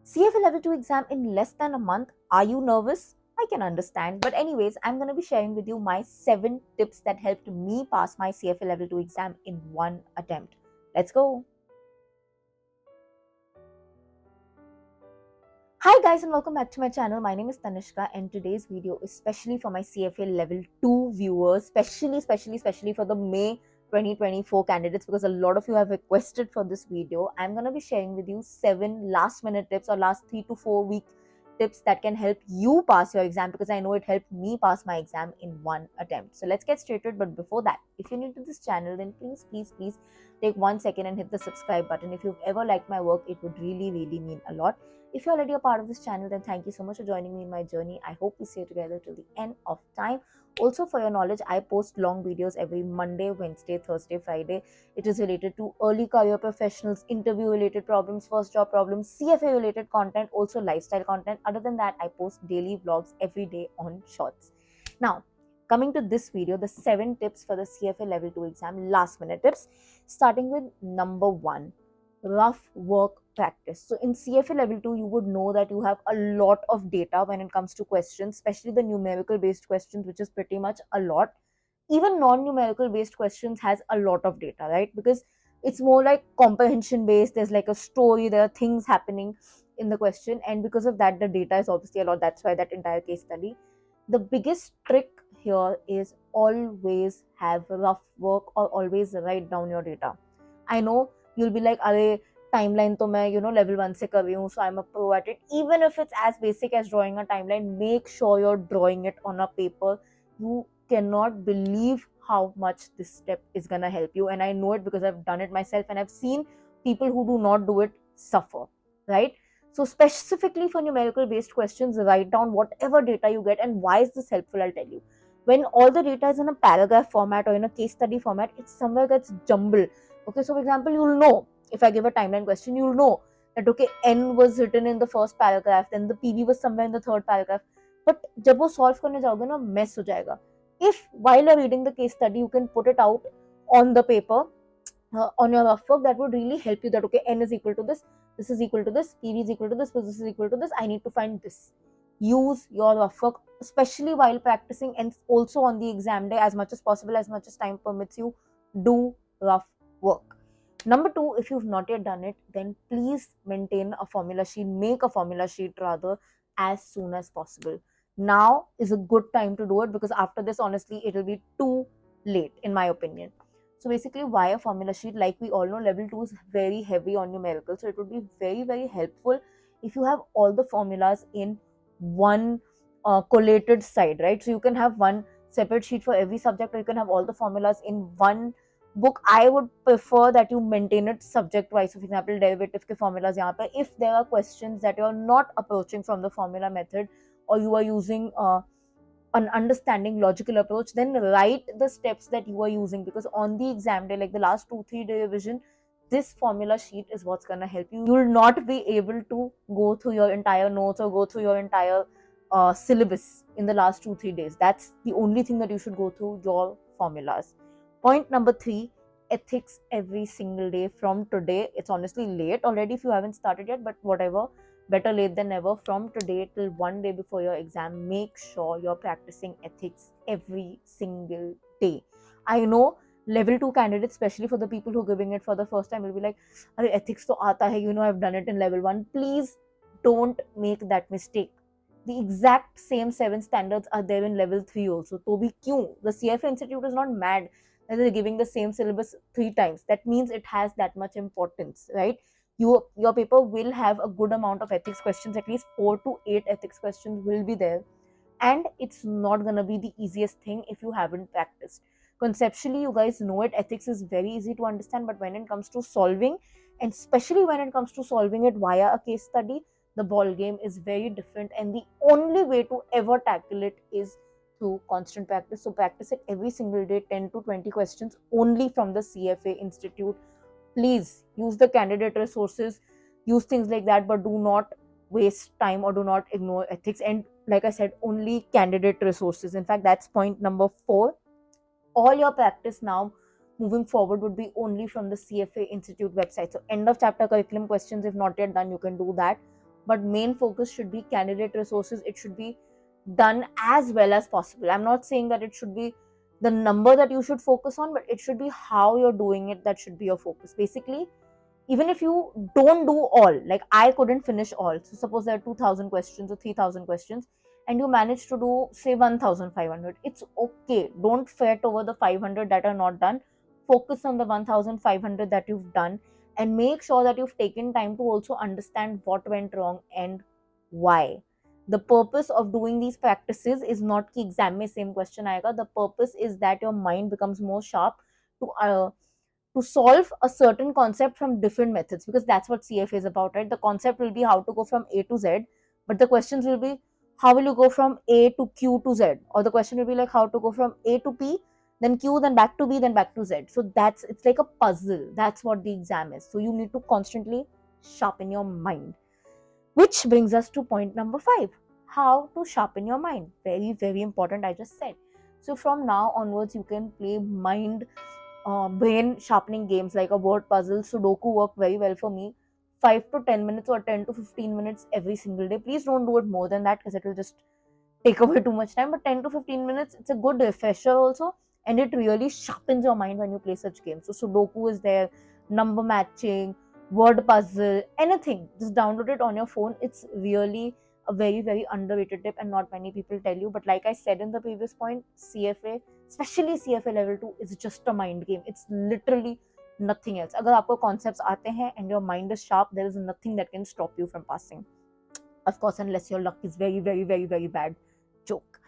CFA level 2 exam in less than a month. Are you nervous? I can understand. But anyways, I'm going to be sharing with you my 7 tips that helped me pass my CFA level 2 exam in one attempt. Let's go. Hi guys and welcome back to my channel. My name is Tanishka and today's video is specially for my CFA level 2 viewers, especially for the May 2024 candidates, because a lot of you have requested for this video. I'm going to be sharing with you 7 last minute tips or last 3 to 4 week tips that can help you pass your exam, because I know it helped me pass my exam in one attempt. So let's get straight to it. But before that, if you're new to this channel, then please take 1 second and hit the subscribe button. If you've ever liked my work, it would really mean a lot. If you're already a part of this channel, then thank you so much for joining me in my journey. I hope we stay together till the end of time. Also, for your knowledge, I post long videos every Monday, Wednesday, Thursday, Friday. It is related to early career professionals, interview related problems, first job problems, CFA related content, also lifestyle content. Other than that, I post daily vlogs every day on Shorts. Now, coming to this video, the 7 tips for the CFA level 2 exam, last minute tips, starting with number 1, rough work practice. So in CFA level 2, you would know that you have a lot of data when it comes to questions, especially the numerical based questions, which is pretty much a lot. Even non-numerical based questions has a lot of data, right? Because it's more like comprehension based. There's like a story, there are things happening in the question, and because of that, the data is obviously a lot. That's why that entire case study. The biggest trick here is always have rough work or always write down your data. I know you'll be like, अरे timeline तो मैं level 1 से कर रही हूँ, so I'm a pro at it. Even if it's as basic as drawing a timeline, make sure you're drawing it on a paper. You cannot believe how much this step is gonna help you, and I know it because I've done it myself and I've seen people who do not do it suffer, right? So specifically for numerical based questions, write down whatever data you get. And why is this helpful? I'll tell you. When all the data is in a paragraph format or in a case study format, it somewhere gets jumbled. Okay, so for example, you'll know, if I give a timeline question, you'll know that okay, N was written in the first paragraph, then the PV was somewhere in the third paragraph. But जब वो solve करने जाओगे ना, mess हो जाएगा. If while you're reading the case study, you can put it out on the paper, on your rough work, that would really help you. That okay, N is equal to this is equal to this, PV is equal to this is equal to this. I need to find this. Use your rough work, especially while practicing, and also on the exam day, as much as possible, as much as time permits you. Do rough work. Number 2, if you've not yet done it, then please maintain a formula sheet, make a formula sheet rather, as soon as possible. Now is a good time to do it, because after this, honestly, it will be too late, in my opinion. So basically, why a formula sheet? Like we all know, level 2 is very heavy on numerical. So it would be very helpful if you have all the formulas in one collated side, right? So you can have one separate sheet for every subject, or you can have all the formulas in one book. I would prefer that you maintain it subject wise. So for example, derivative ke formulas yahan pe, if there are questions that you are not approaching from the formula method, or you are using an understanding logical approach, then write the steps that you are using, because on the exam day, like the last 2-3 day revision, this formula sheet is what's going to help you. You will not be able to go through your entire notes or go through your entire syllabus in the last 2-3 days. That's the only thing that you should go through, your formulas. Point number 3, ethics every single day from today. It's honestly late already if you haven't started yet, but whatever, better late than never. From today till one day before your exam, make sure you're practicing ethics every single day. I know level 2 candidates, especially for the people who are giving it for the first time, will be like, ethics to aata hai, I've done it in level 1. Please don't make that mistake. The exact same 7 standards are there in level 3 also. To bhi kyun? The CFA Institute is not mad that they're giving the same syllabus 3 times. That means it has that much importance, right? Your paper will have a good amount of ethics questions. At least 4 to 8 ethics questions will be there, and it's not going to be the easiest thing if you haven't practiced. Conceptually, you guys know it, ethics is very easy to understand, but when it comes to solving, and especially when it comes to solving it via a case study, the ball game is very different, and the only way to ever tackle it is through constant practice. So practice it every single day, 10 to 20 questions only from the CFA Institute. Please use the candidate resources, use things like that, but do not waste time or do not ignore ethics. And like I said, only candidate resources. In fact, that's point number 4. All your practice now moving forward would be only from the CFA Institute website. So end of chapter curriculum questions, if not yet done, you can do that. but main focus should be candidate resources. It should be done as well as possible. I'm not saying that it should be the number that you should focus on, but it should be how you're doing it that should be your focus. Basically, even if you don't do all, like I couldn't finish all, so suppose there are 2000 questions or 3000 questions and you manage to do say 1500, it's okay. Don't fret over the 500 that are not done. Focus on the 1500 that you've done, and make sure that you've taken time to also understand what went wrong and why. The purpose of doing these practices is not कि exam में same question आएगा. The purpose is that your mind becomes more sharp to solve a certain concept from different methods, because that's what CFA is about, right? The concept will be how to go from A to Z, but the questions will be how will you go from A to Q to Z, or the question will be like how to go from A to P, then Q, then back to B, then back to Z. So it's like a puzzle. That's what the exam is. So you need to constantly sharpen your mind. Which brings us to point number 5. How to sharpen your mind. Very, very important, I just said. So from now onwards, you can play brain sharpening games like a word puzzle. Sudoku work very well for me. 5 to 10 minutes or 10 to 15 minutes every single day. Please don't do it more than that, because it will just take away too much time. But 10 to 15 minutes, it's a good refresher also, and it really sharpens your mind when you play such games. So Sudoku is there, number matching, word puzzle, anything. Just download it on your phone. It's really a very, very underrated tip, and not many people tell you. But like I said in the previous point, CFA, especially CFA level 2, is just a mind game. It's literally nothing else. अगर आपको concepts आते हैं and your mind is sharp, there is nothing that can stop you from passing. Of course, unless your luck is very, very, very, very bad. Joke.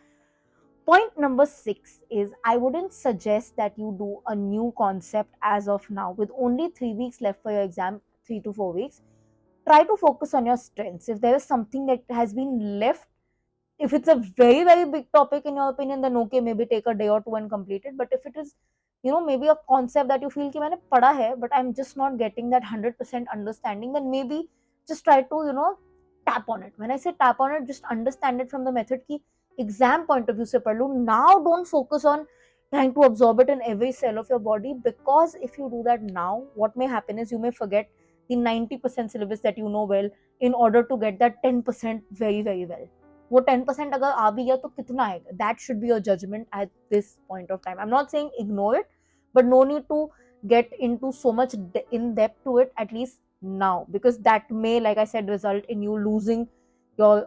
Point number 6 is I wouldn't suggest that you do a new concept as of now. With only 3 weeks left for your exam, 3 to 4 weeks, try to focus on your strengths. If there is something that has been left, if it's a very, very big topic in your opinion, then okay, maybe take a day or two and complete it. But if it is, maybe a concept that you feel कि मैंने पढ़ा है, but I'm just not getting that 100% understanding, then maybe just try to, tap on it. When I say tap on it, just understand it from the method कि exam point of view से पढ़ लूँ. Now don't focus on trying to absorb it in every cell of your body, because if you do that now, what may happen is you may forget the 90% syllabus that you know well in order to get that 10% very, very well. वो 10% अगर आ भी गया तो कितना आएगा? That should be your judgment at this point of time. I'm not saying ignore it, but no need to get into so much in depth to it, at least now, because that may, like I said, result in you losing your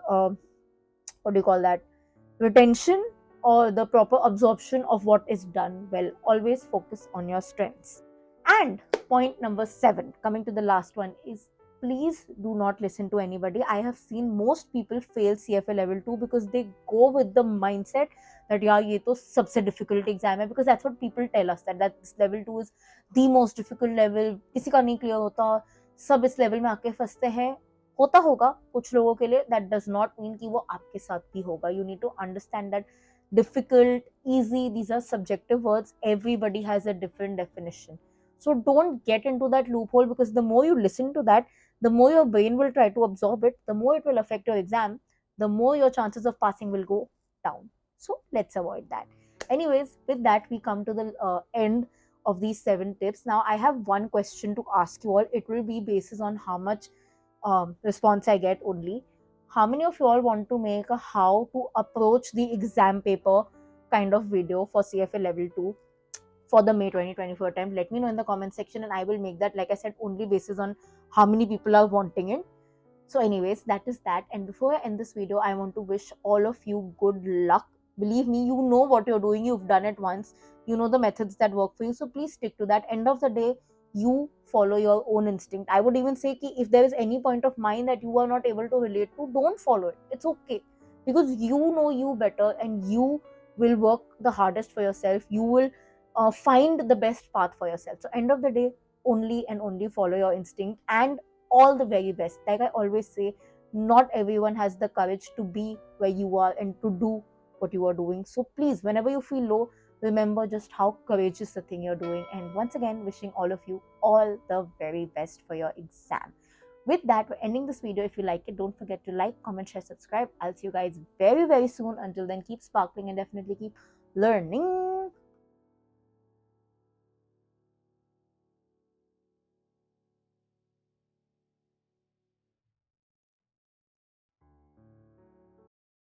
what do you call that, retention or the proper absorption of what is done well. Always focus on your strengths. And point number 7, coming to the last one, is please do not listen to anybody. I have seen most people fail CFA level 2 because they go with the mindset that yaar ye to sabse difficult exam hai, because that's what people tell us, that this level 2 is the most difficult level, किसी का नहीं clear होता, सब इस level में आके फंसते हैं. होता होगा कुछ लोगों के लिए, that does not mean कि वो आपके साथ भी होगा. You need to understand that difficult, easy, these are subjective words. Everybody has a different definition. So don't get into that loophole, because the more you listen to that, the more your brain will try to absorb it, the more it will affect your exam, the more your chances of passing will go down. So let's avoid that. Anyways, with that, we come to the end of these 7 tips. Now, I have one question to ask you all. It will be basis on how much response I get only. How many of you all want to make a how to approach the exam paper kind of video for CFA level 2 for the May 2024 attempt? Let me know in the comment section, and I will make that, like I said, only basis on how many people are wanting it. So anyways, that is that. And before I end this video, I want to wish all of you good luck. Believe me, you know what you're doing. You've done it once. You know the methods that work for you. So please stick to that. End of the day, you follow your own instinct. I would even say if there is any point of mine that you are not able to relate to, don't follow it. It's okay, because you know you better, and you will work the hardest for yourself. You will find the best path for yourself. So end of the day, only and only follow your instinct, and all the very best. Like I always say, not everyone has the courage to be where you are and to do what you are doing. So please, whenever you feel low, remember just how courageous the thing you're doing. And once again, wishing all of you all the very best for your exam. With that, we're ending this video. If you like it, don't forget to like, comment, share, subscribe. I'll see you guys very, very soon. Until then, keep sparkling and definitely keep learning.